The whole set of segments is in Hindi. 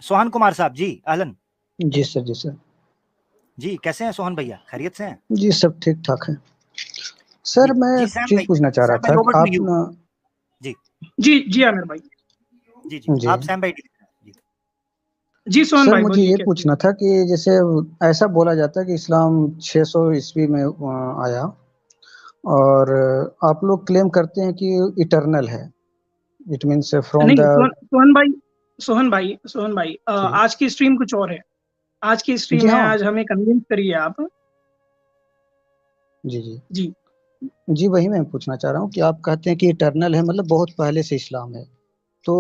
सोहन कुमार साहब जी, अहलन जी सर, जी सर। जी, कैसे हैं सोहन भैया, खैरियत से हैं? जी, सब ठीक-ठाक है। जी, सर मैं जी, एक चीज़ पूछना चाह रहा सैम भाई था कि ओवर टू आप यू। ना जी, जी आमिर भाई। जी, जी। आप सैम भाई जी। जी सोहन सर भाई मुझे बोलिए ये क्या पूछना था कि जैसे ऐसा बोला जाता है कि इस्लाम 600 ईस्वी में आया और आप लोग क्लेम करते हैं कि इटर्नल है। इट मीन्स फ्रॉम नहीं द सोहन भाई जी। आज की स्ट्रीम कुछ और है। आज की जी स्ट्रीम है, हाँ। आज हमें कन्विंस करिए आप। जी, जी। जी जी, वही मैं पूछना चाह रहा हूँ कि आप कहते हैं कि इटर्नल है मतलब बहुत पहले से इस्लाम है। तो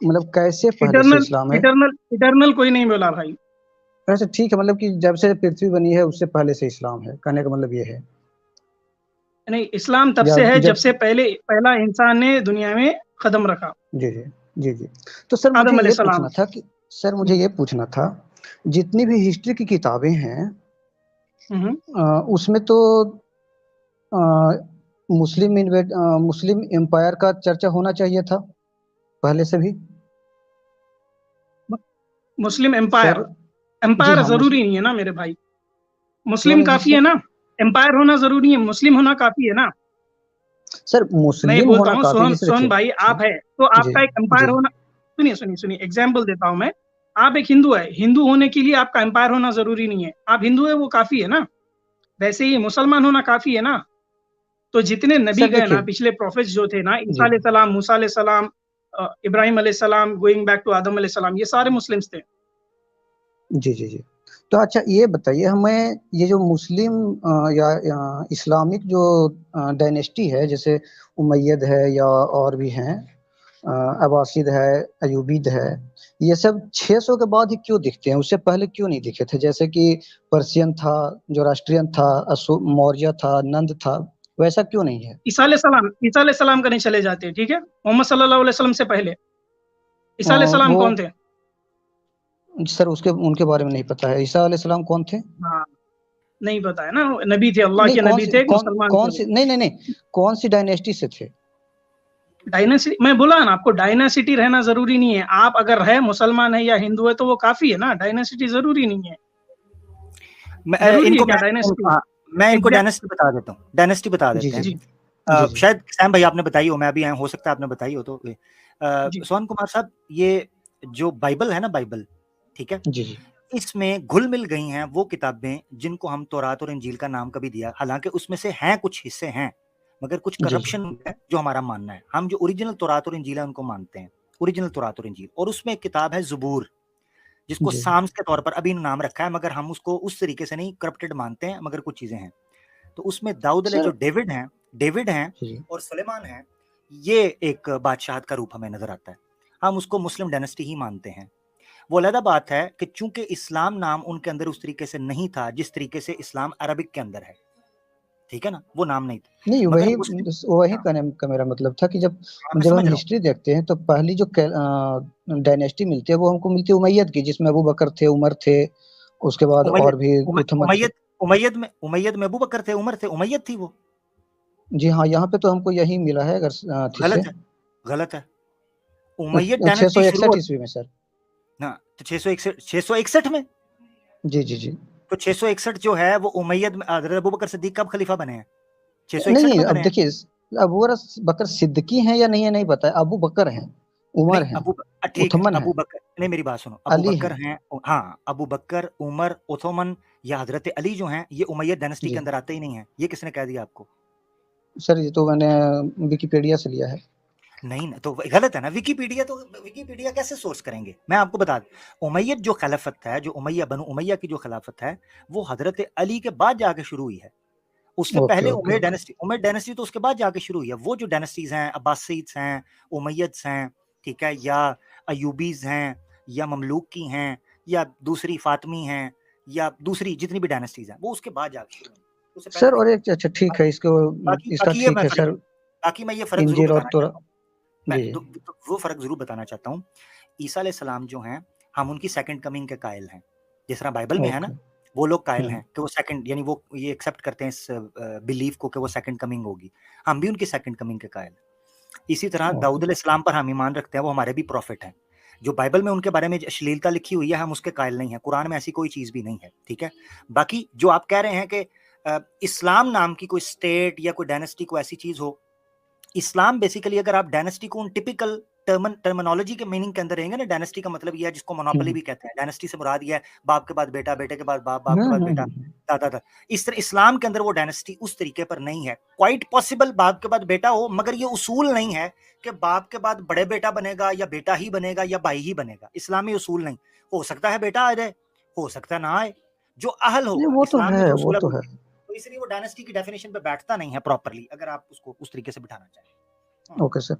मतलब कैसे पहले से इटर्नल इस्लाम है? इटर्नल इटर्नल कोई नहीं बोला भाई। अच्छा ठीक है मतलब कि जब से पृथ्वी बनी है उससे पहले से इस्लाम है, कहने का मतलब ये है। नहीं, इस्लाम तब या से है जब जब से पहला इंसान ने दुनिया में कदम रखा, जी, जी। जी, जी। तो सर मुझे आदम ये अलैहिस्सलाम। पूछना था कि सर मुझे ये पूछना था, जितनी भी हिस्ट्री की किताबें हैं हम्म। उसमें तो अ, मुस्लिम एम्पायर का चर्चा होना चाहिए था, पहले से भी। मुस्लिम एम्पायर। सर जी एम्पायर हाँ, जरूरी नहीं है ना मेरे भाई, क्यों मुस्लिम नहीं काफी है सर? ना। एम्पायर होना जरूरी है, मुस्लिम होना काफी है ना। सर मैं ये मुस्लिम बोलता होना हूँ काफ़ी सोहन जैसे सोहन देखिए भाई, आप है तो जी, आपका एक एम्पायर जी। होना। सुनिए सुनिए सुनिए, एग्जाम्पल देता हूँ मैं। आप एक हिंदू है, हिंदू होने के लिए आपका एम्पायर होना जरूरी नहीं है, आप हिंदू है वो काफी है ना। वैसे ही मुसलमान होना काफी है ना। तो जितने नबी सर गए ना, देखिए पिछले प्रोफेट्स जो थे ना, ईसा जी। अलैहिस्सलाम, मूसा अलैहिस्सलाम, इब्राहिम अलैहिस्सलाम, गोइंग बैक टू आदम अलैहिस्सलाम, ये सारे मुस्लिम्स थे। जी, जी, जी। तो अच्छा ये बताइए हमें ये जो मुस्लिम या इस्लामिक जो डायनेस्टी है जैसे उमैयद है या और भी हैं अब्बासिद है, अय्यूबीद है, ये सब 600 के बाद ही क्यों दिखते हैं? उससे पहले क्यों नहीं दिखे थे? जैसे कि पर्शियन था, ज़ोरास्ट्रियन था, मौर्य था, नंद था, वैसा क्यों नहीं है? ईसा अलैहिस्सलाम का नहीं चले जाते, ठीक है, मोहम्मद सल्लल्लाहु अलैहि वसल्लम से पहले ईसा अलैहिस्सलाम वो कौन थे? सर उसके उनके बारे में नहीं पता है। ईसा अलैहिस्सलाम कौन थे? हाँ, नहीं पता है ना, नबी थे, अल्लाह नहीं के नबी थे, मुसलमान थे कौन वो। सी नहीं, कौन-सी डायनेस्टी से थे? डायनेसिटी, मैं बोला ना आपको, डायनेसिटी रहना जरूरी नहीं है। आप अगर है मुसलमान है या हिंदू है तो वो काफी है ना, डायनेसिटी जरूरी नहीं है। जरूरी है इनको क्या डायनेसिटी? मैं इनको एग्जैक्ट। डायनेस्टी बता देता हूँ, डायनेस्टी बता जी, देते जी, हैं। जी। जी जी, जी। शायद सैम भाई आपने बताई हो, मैं भी आया हो सकता है आपने बताई हो। तो जी सोहन कुमार साहब, ये जो बाइबल है ना, बाइबल, ठीक है, जी, जी। इसमें घुल मिल गई हैं वो किताबें जिनको हम तौरात और इंजील का नाम कभी दिया, हालांकि उसमें से हैं कुछ हिस्से हैं, मगर कुछ जी, जी। करप्शन है जो हमारा मानना है। हम जो ओरिजिनल तौरात और इंजील है उनको मानते हैं, ओरिजिनल तौरात और इंजील। और उसमें एक किताब है ज़बूर, जिसको जी, साम्स के तौर पर अभी नाम रखा है, मगर हम उसको उस तरीके से नहीं, करप्टेड मानते हैं, मगर कुछ चीजें हैं। तो उसमें दाऊद जो सर डेविड हैं जी, और सुलेमान हैं, ये एक बादशाह का रूप हमें नजर आता है। हम उसको मुस्लिम डायनेस्टी ही मानते हैं। वो अलग बात है कि चूंकि इस्लाम नाम उनके अंदर उस तरीके से नहीं था जिस तरीके से इस्लाम अरबिक के अंदर है, ठीक है ना, वो नाम नहीं था, नहीं मगर वही मुस्लिम। वही हाँ, कहने का मेरा मतलब था कि जब हाँ, मैं जब समझ हम रहा हूँ। हिस्ट्री देखते हैं तो पहली जो डायनेस्टी मिलती है वो हमको मिलती है उमैयद की, जिसमें अबू बकर थे, उमर थे, उसके बाद उमैयद और भी उमै- उथमन थे। उमैयद उमैयद में अबू बकर थे, उमर थे, उमैयद थी वो। जी हाँ, यहाँ पे तो हमको यही मिला है अगर ठीक से गलत है, गलत है। उमैयद डायनेस्टी शुरू 661 हो ईस्वी में सर। ना, तो 661 में। जी, जी, जी। तो 661 जो है वो उमैयद में हज़रत अबू बकर सिद्दीक कब खलीफा बने हैं? नहीं, 661 नहीं में अब बने हैं। देखिए अबू बकर सिद्दीकी हैं या नहीं है नहीं पता है, अबू बकर हैं, नहीं, उमर हैं, ठीक है, उथमन अबू हैं, बकर, नहीं मेरी बात सुनो, अबू अली बकर हैं। हैं, हाँ, अबू बकर, उमर, ओथोमन या हजरत अली जो हैं, ये उमैयद डायनेस्टी के जी। अंदर आते ही नहीं है। ये किसने कह दिया आपको? सर ये तो मैंने विकिपीडिया से लिया है। नहीं ना, तो गलत है ना। विकीपीडिया, तो विकीपीडिया कैसे सोर्स करेंगे? मैं आपको बता दूं, उमैयद जो खिलाफत है, जो उमैया बनु उमैया की जो खिलाफत है, वो हजरत अली के बाद जाके शुरू हुई है। उससे ओके, पहले ओके, ओके। उमैयद डायनेस्टी तो उसके बाद जाके शुरू हुई है। वो जो डायनेस्टीज हैं, अब्बासीद्स हैं, उमैयद्स हैं, ठीक है, या अयूबीज हैं, या ममलूक की हैं, या दूसरी फातमी हैं, या दूसरी जितनी भी डायनेस्टीज हैं, वो उसके बाद जाके शुरू हुई, उससे पहले सर नहीं। और एक अच्छा ठीक है इसको बाकी इसका बाकी ये ठीक मैं है फर्क सर, बाकी मैं ये फर्क जरूर इंजील और बताना तोरा चाहता हूँ। मैं जी, जी। वो फर्क जरूर बताना चाहता हूँ। ईसा अलैहिस्सलाम जो हैं, हम उनकी सेकंड कमिंग के कायल हैं। जिस तरह बाइबल में है ना, ओके। वो लोग कायल हुँ। हैं कि वो सेकंड, यानी वो ये एक्सेप्ट करते हैं इस बिलीफ को कि वो सेकंड कमिंग होगी। हम भी उनकी सेकंड कमिंग के कायल हैं। इसी तरह ओके। दाऊद अलैहिस्सलाम पर हम ईमान रखते हैं, वो हमारे भी प्रॉफिट हैं। जो बाइबल में उनके बारे में अश्लीलता लिखी हुई है हम उसके कायल नहीं है, कुरान में ऐसी कोई चीज भी नहीं है, ठीक है। बाकी जो आप कह रहे हैं कि इस्लाम नाम की कोई स्टेट या कोई डायनेस्टी को ऐसी चीज हो, इस्लाम बेसिकली अगर आप डायनेस्टी को उन टिपिकल टर्मिनोलॉजी के मीनिंग के अंदर रहेंगे ना, डायनेस्टी का मतलब ये है जिसको मोनोपोली भी कहते हैं, डायनेस्टी से मुराद ये है बाप के बाद बेटा, बेटे के बाद बाप, बाप के बाद बेटा, दादा दादा। इस तरह इस्लाम के अंदर वो डायनेस्टी उस तरीके पर नहीं है। क्वाइट पॉसिबल बाप के बाद बेटा हो, मगर ये उसूल नहीं है कि बाप के बाद बड़े बेटा बनेगा या बेटा ही बनेगा या भाई ही बनेगा। इस्लामी उसूल नहीं, हो सकता है बेटा आ जाए, हो सकता है ना आए, जो अहल होगा वो तो इस्लाम में है, जो वो उसूल तो है। तो इसलिए वो डायनेस्टी की डेफिनेशन पे बैठता नहीं है प्रॉपरली, अगर आप उसको उस तरीके से बिठाना चाहें। ओके सर,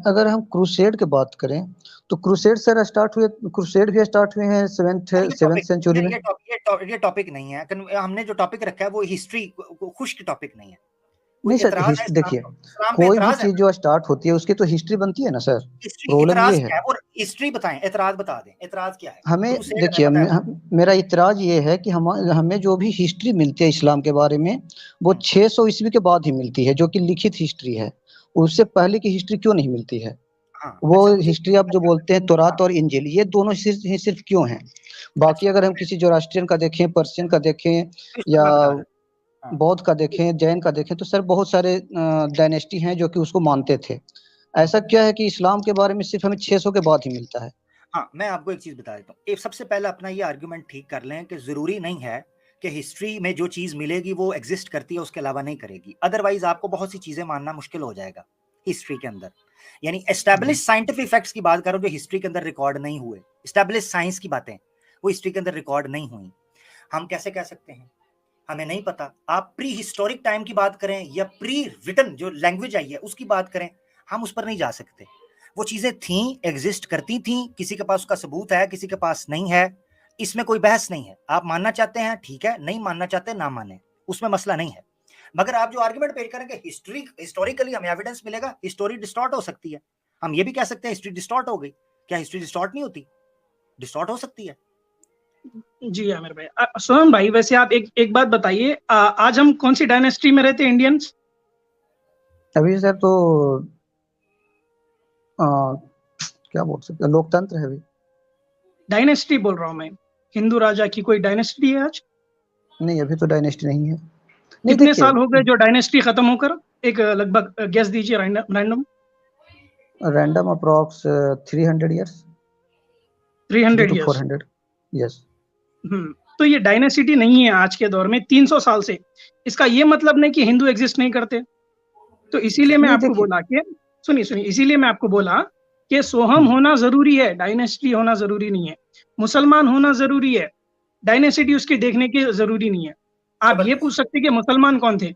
अगर हम क्रूसेड की बात करें तो क्रूसेड सर स्टार्ट हुए, क्रूसेड भी स्टार्ट हुए हैं सेवेंथ सेंचुरी में। ये टॉपिक नहीं है, हमने जो टॉपिक रखा है वो हिस्ट्री खुश्क टॉपिक नहीं है। नहीं सर, देखिए कोई भी चीज जो स्टार्ट होती है उसकी तो हिस्ट्री बनती है ना सर। प्रॉब्लम ये है, और हिस्ट्री बताएं, एतराज बता दें, एतराज क्या है हमें। देखिए मेरा इतराज ये है कि हमें जो भी हिस्ट्री मिलती है इस्लाम के बारे में वो 600 ईस्वी के बाद ही मिलती है, जो कि लिखित हिस्ट्री है। उससे पहले की हिस्ट्री क्यों नहीं मिलती है? वो हिस्ट्री आप जो बोलते हैं तौरात और इंजील, ये दोनों सिर्फ क्यों हैं? बाकी अगर हम किसी जोरास्ट्रियन का देखें, पर्शियन का देखें या बौद्ध का देखें, जैन का देखें, तो सर बहुत सारे डायनेस्टी हैं जो कि उसको मानते थे। ऐसा क्या है कि इस्लाम के बारे में सिर्फ हमें 600 के बाद ही मिलता है? हाँ, मैं आपको एक चीज बता देता हूँ। सबसे पहले अपना ये आर्गुमेंट ठीक कर लें कि जरूरी नहीं है कि हिस्ट्री में जो चीज मिलेगी वो एग्जिस्ट करती है, उसके अलावा नहीं करेगी। अदरवाइज आपको बहुत सी चीजें मानना मुश्किल हो जाएगा हिस्ट्री के अंदर। यानी एस्टैब्लिश साइंटिफिक फैक्ट्स की बात करो जो हिस्ट्री के अंदर रिकॉर्ड नहीं हुए, एस्टैब्लिश साइंस की बातें वो हिस्ट्री के अंदर रिकॉर्ड नहीं हुई, हम कैसे कह सकते हैं? हमें नहीं पता। आप प्री हिस्टोरिक टाइम की बात करें या प्री रिटन जो लैंग्वेज आई है उसकी बात करें, हम उस पर नहीं जा सकते। वो चीजें थी, एग्जिस्ट करती थी, किसी के पास उसका सबूत है, किसी के पास नहीं है, इसमें कोई बहस नहीं है। आप मानना चाहते हैं ठीक है, नहीं मानना चाहते ना माने, उसमें मसला नहीं है। मगर आप जो आर्गुमेंट पेश करेंगे हिस्टोरिकली हमें एविडेंस मिलेगा, हिस्टोरी डिस्टॉर्ट हो सकती है। हम ये भी कह सकते हैं हिस्ट्री डिस्टॉर्ट हो गई। क्या हिस्ट्री डिस्टॉर्ट नहीं होती? डिस्टॉर्ट हो सकती है। जी आमिर भाई। सोहम भाई, वैसे आप एक बात बताइए, आज हम कौन सी डायनेस्टी में रहते हैं इंडियंस? अभी सर तो क्या बोल सकते हैं, लोकतंत्र है अभी। डायनेस्टी बोल रहा हूँ मैं, हिंदू राजा की कोई डायनेस्टी है आज? नहीं, अभी तो डायनेस्टी नहीं है। कितने साल हो गए जो डायनेस्टी खत्म होकर? एक लगभग गेस दीजिए, random. Random approx 300 years, 300 to years. 400, yes. तो ये डायनेसिटी नहीं है आज के दौर में 300 साल से। इसका ये मतलब नहीं कि हिंदू एग्जिस्ट नहीं करते। तो इसीलिए मैं आपको बोला कि सुनिए, इसीलिए मैं आपको बोला कि सोहम होना जरूरी है, डायनेसिटी होना जरूरी नहीं है। मुसलमान होना जरूरी है, डायनेसिटी उसके देखने की जरूरी नहीं है। आप ये पूछ सकते कि मुसलमान कौन थे।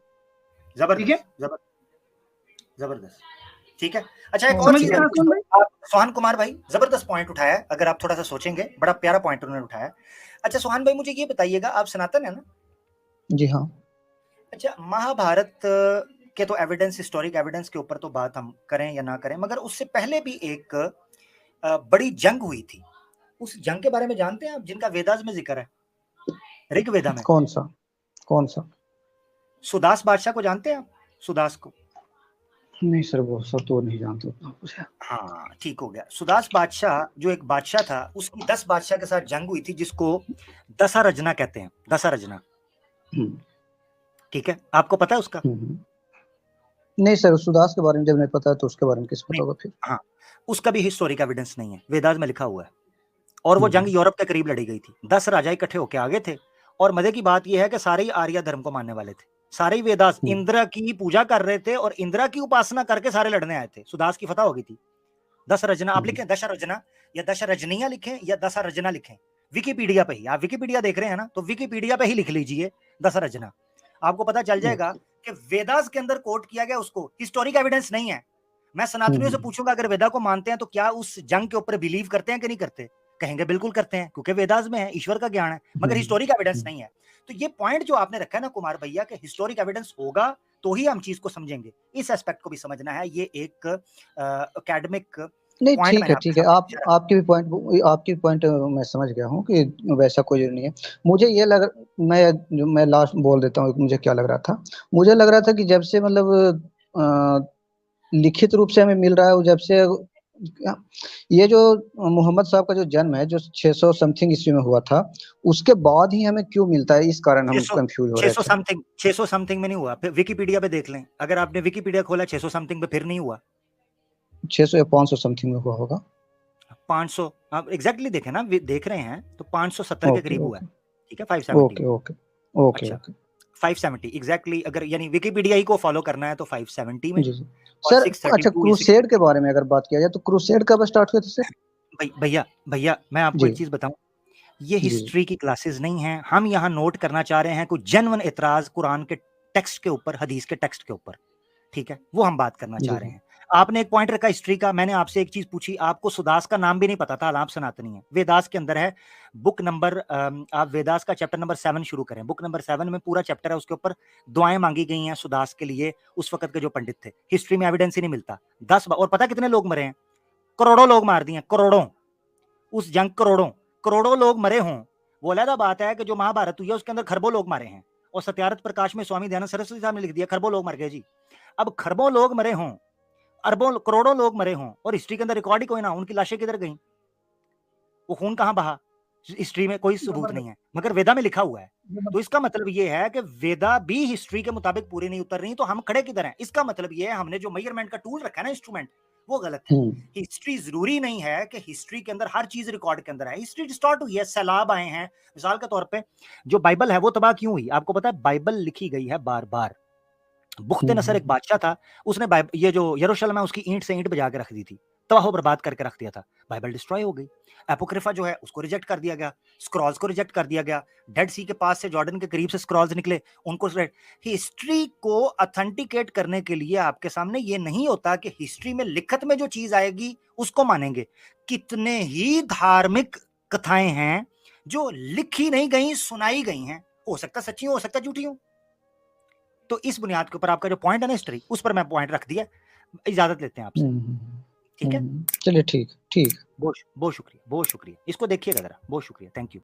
ठीक है, जबरदस्त, ठीक है। अच्छा, एक और चीज सोहन कुमार भाई जबरदस्त पॉइंट उठाया है, अगर आप थोड़ा सा सोचेंगे, बड़ा प्यारा पॉइंट उन्होंने उठाया। अच्छा सोहन भाई, मुझे ये बताइएगा, आप सनातन है ना? जी हाँ। अच्छा, महाभारत के तो एविडेंस, हिस्टोरिक एविडेंस के ऊपर तो बात हम करें या ना करें, मगर उससे पहले भी एक बड़ी जंग हुई थी। उस जंग के बारे में जानते हैं आप, जिनका वेदास में जिक्र है, ऋग्वेदा में? कौन सा? सुदास बादशाह को जानते हैं आप? सुदास को? नहीं सर, वो सब तो नहीं जानते। हाँ, ठीक हो गया। सुदास बादशाह जो एक बादशाह था, उसकी 10 बादशाह के साथ जंग हुई थी, जिसको दशारजना कहते हैं, दशारजना। ठीक है, आपको पता है उसका? नहीं सर, सुदास के बारे में जब नहीं पता तो उसके बारे में किस पता होगा फिर? हाँ, उसका भी हिस्टोरिक एविडेंस नहीं है, वेदास में लिखा हुआ है। और वो जंग यूरोप के करीब लड़ी गई थी, 10 राजा इकट्ठे होके आगे थे। और मजे की बात यह है कि सारे ही आर्य धर्म को मानने वाले थे, सारे ही वेदास इंद्र की पूजा कर रहे थे और इंद्र की उपासना करके सारे लड़ने आए थे। सुदास की फतह हो गई थी। दशरजना आप लिखें, दशरजना या दशरजनिया लिखें या दशरजना लिखें, विकिपीडिया पे ही, आप विकिपीडिया देख रहे हैं ना, तो विकिपीडिया पे ही लिख लीजिए दशरजना, आपको पता चल जाएगा कि वेदास के अंदर कोट किया गया उसको। हिस्टोरिक एविडेंस नहीं है। मैं सनातनियों से पूछूंगा, अगर वेदा को मानते हैं तो क्या उस जंग के ऊपर बिलीव करते हैं कि नहीं करते? कहेंगे बिल्कुल करते हैं, क्योंकि वेदास में है, ईश्वर का ज्ञान है, मगर हिस्टोरिक एविडेंस नहीं है। तो ये पॉइंट जो आपने रखा है ना कुमार भैया, कि हिस्टोरिक एविडेंस होगा तो ही हम चीज को समझेंगे, इस एस्पेक्ट को भी समझना है। ये एक एकेडमिक नहीं, ठीक है। आपकी भी पॉइंट मैं समझ गया हूँ कि वैसा कोई नहीं है। मुझे ये मैं लास्ट बोल देता हूँ, मुझे क्या लग रहा था। मुझे लग रहा था कि जब से मतलब लिखित रूप से हमें मिल रहा है, जब से ये जो मोहम्मद साहब का जो जन्म है जो 600 समथिंग ईस्वी में हुआ था, उसके बाद ही हमें क्यों मिलता है, इस कारण हम 600 कंफ्यूज हो रहे 600 थे। समथिंग में नहीं हुआ, फिर विकिपीडिया पे देख लें, अगर आपने विकिपीडिया खोला 600 समथिंग पे फिर नहीं हुआ, 600 या 500 समथिंग में हुआ होगा। 500 आप एग्जैक्टली देखें ना, देख रहे हैं तो 570 के ओके करीब हुआ है, ओके ठीक है, 570। ओके ओके ओके अच्छा, ओके 570 एग्जैक्टली, अगर यानी विकिपीडिया ही को फॉलो करना है तो 570 में, जी जी और सर। अच्छा, 632 ईस्वी क्रूसेड के बारे में अगर बात किया जाए तो क्रूसेड कब स्टार्ट हुए थे सर? भैया भैया मैं आपको जी एक चीज बताऊं, ये जी हिस्ट्री की क्लासेस नहीं हैं, हम यहाँ नोट करना चाह रहे हैं कुछ जेन्युइन इतराज कुरान के टेक्स्ट के ऊपर, हदीस के टेक्स्ट के ऊपर, ठीक है, वो हम बात करना चाह जी रहे हैं। आपने एक पॉइंट रखा हिस्ट्री का, मैंने आपसे एक चीज पूछी, आपको सुदास का नाम भी नहीं पता था, आप सनातनी है, वेदास के अंदर है, बुक नंबर आप वेदास का चैप्टर नंबर 7 शुरू करें, बुक नंबर 7 में पूरा चैप्टर है, उसके ऊपर दुआएं मांगी गई हैं सुदास के लिए, उस वक्त के जो पंडित थे। हिस्ट्री में एविडेंस ही नहीं मिलता। 10 और पता कितने लोग मरे हैं? करोड़ों लोग मार दिए, करोड़ों, उस जंग करोड़ों लोग मरे हों, वो अलग बात है कि जो महाभारत हुई है उसके अंदर खरबों लोग मारे हैं, और सत्यार्थ प्रकाश में स्वामी दयानंद सरस्वती साहब ने लिख दिया खरबों लोग मर गए जी। अब खरबों लोग मरे हों, अरबों करोड़ों लोग मरे हों, और हिस्ट्री के अंदर रिकॉर्ड ही कोई ना, उनकी लाशें किधर गई, वो खून कहां बहा? हिस्ट्री में कोई सबूत नहीं है, मगर वेदा में लिखा हुआ है। तो इसका मतलब ये है कि वेदा भी हिस्ट्री के मुताबिक पूरी नहीं उतर रही, तो हम खड़े किधर हैं? इसका मतलब ये है हमने जो मेजरमेंट का टूल रखा है ना, इंस्ट्रूमेंट, वो गलत है। हिस्ट्री जरूरी नहीं है कि हिस्ट्री के अंदर हर चीज रिकॉर्ड के अंदर है। हिस्ट्री डिस्टॉर्ट हुई है, सैलाब आए हैं, मिसाल के तौर पे जो बाइबल है वो तबाह क्यों हुई? आपको पता है बाइबल लिखी गई है बार बार। बुख्ते नसर एक बादशाह था, उसने ये जो यरूशलेम है उसकी ईंट से ईंट बजा के रख दी थी, तबाह बर्बाद करके रख दिया था, बाइबल डिस्ट्रॉय हो गई। एपोक्रिफा जो है उसको रिजेक्ट कर दिया गया, स्क्रॉल्स को रिजेक्ट कर दिया गया, डेड सी के पास से जॉर्डन के करीब से स्क्रॉल्स निकले, उनको हिस्ट्री को ऑथेंटिकेट करने के लिए आपके सामने ये नहीं होता कि हिस्ट्री में लिखत में जो चीज आएगी उसको मानेंगे। कितने ही धार्मिक कथाएं हैं जो लिखी नहीं गई, सुनाई गई हैं, हो सकता सच्ची हो सकता झूठी हो। तो इस बुनियाद के ऊपर आपका जो पॉइंट है ना हिस्ट्री, उस पर मैं पॉइंट रख दिया। इजाजत लेते हैं आपसे, ठीक है? चलिए ठीक ठीक। बहुत शुक्रिया, बहुत शुक्रिया, इसको देखिएगा जरा, बहुत शुक्रिया, थैंक यू।